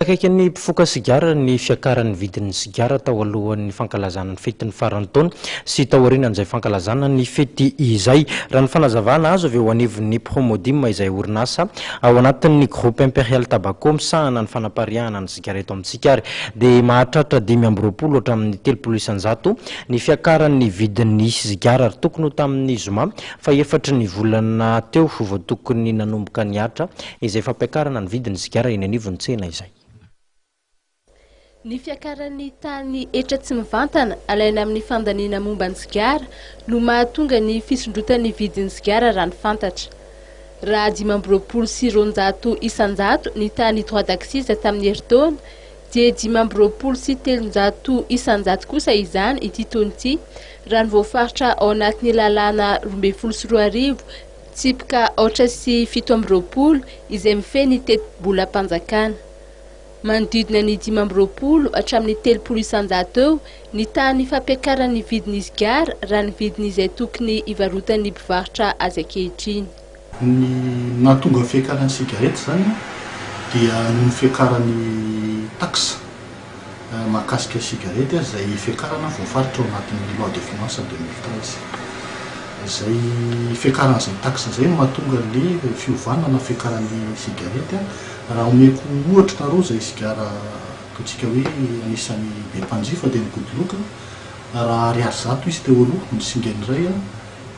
Akaikin'ny mpifoka sigara ny fiakaran'ny vidin'ny sigara tao alohan'ny fankalazana ny fetin'ny faran'ny taona sy tao aorianan'izay fankalazana ny fety izay. Raha ny fanazavana azo avy eo anivon'ny Promodim izay orinasa ao anatin'ny groupe impérial Tobacco misahana ny fanapariahana ny sigara eto amintsika ary dia mahatratra 520 hatramin'ny 300 ny fiakaran'ny vidin'ny sigara ary tokony tamin'ny zoma fa 4 volana teo vao tokony nanomboka niatra izay fampiakarana ny vidin'ny sigara eny anivon'ny tsena izay. Ny fiakaran'ny tany etra tsy mivantana alaina amin'ny fandaniana momba ny sigara no mahatonga ny fisondrotan'ny vidin'ny sigara raha ny fantatra. Raha 520 sy 200 isan-jato ny tany droit d'accise tamin'ny herintaona dia 520 sy 300 isan-jato kosa izany ity taona ity raha ny voafaritra ao anatin'ny lalàna 24 tsipika 820 izay mifehy ny tetim-bola-panjakana. Manodidina ny 520 hatramin'ny 300 isan-jato eo ny tany fampiakaran'ny vidin'ny sigara raha ny vidin'izay tokony ivarotan'ny mpivarotra azy ankehitriny. Ny nahatonga fiakaran'ny sigarety zany dia ny fiakaran'ny taxe mahakasika sigarety izay fiakarana voafaritra ao anatin'ny loi de finance 2013. Izay fiakaran'izay taxe izay no mahatonga ny fiovanana fiakaran'ny sigarety raha omeko ohatra nareo izay sigara totsika hoe anisan'ny be mpanjifa dia ny godoloka raha ariary zato izy teo aloha ny singainy iray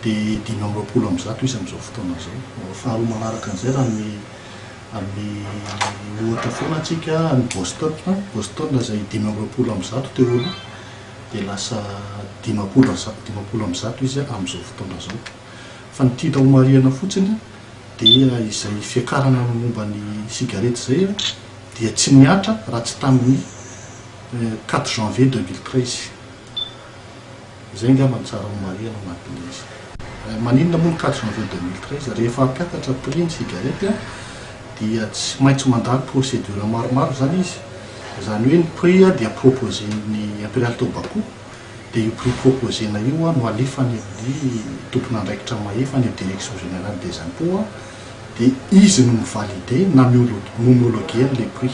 dia 520 am'zato izy amin'izao fotoana izao. Faharoa manaraka an'izay raha amin'ny ohatra foana antsika ny Boston izay 520 am'zato teo aloha dia lasa 50 am'zato izy amin'izao fotoana izao. Fa ny tiana homariana fotsiny dia izay fiakarana momba ny sigarety zay dia tsy niatra raha tsy tamin'ny 4 janvier 2013. Izay angamba tsara homariana anatin'izy. Maninona moa ny 4 janvier 2013 rehefa hampiakatra prix ny sigarety dia tsy maintsy mandalo procédure maromaro zany izy. Zany hoe ny prix dia proposen'ny impérial Tobacco dia io prix proposena io no alefany amin'ny tompona andraikitra mahefany amin'ny direction générale des impôts dia izy no mivalide na homologuer les prix.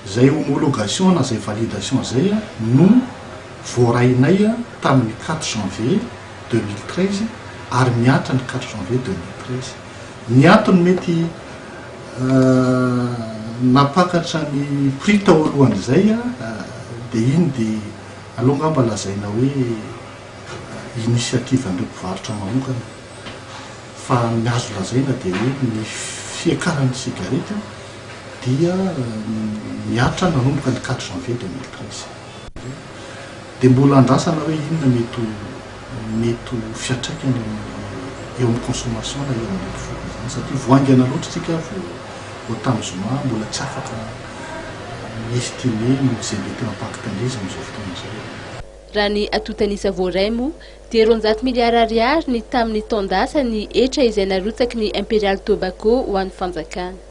Zay homologation na zay validation zay no voarainay tamin'ny 4 janvier 2013 ary niatra ny 4 janvier 2013. Ny antony mety napakatra ny prix tao alohan'izay dia iny dia alongamba lazaina hoe initiative an'ireo mpivarotra manokana. Fa ny azo lazaina dia hoe ny fiakaran'ny sigarety dia niatra nanomboka ny 4 janvier 2013. Dia mbola andrasana hoe inona mety fiantraikany eo amin'ny consommation na eo amin'ny foka zany satria voaingana loatra tsika vao tamin'ny zoma mbola tsy afaka estimer izay mety impact an'izy amin'izao fotoana izao. Raha ny atotanisa voaremo dia 200 miliara ariary ny tamin'ny taondasa ny etra izay narotsaky ny Impérial Tobacco ho an'ny fanjakana.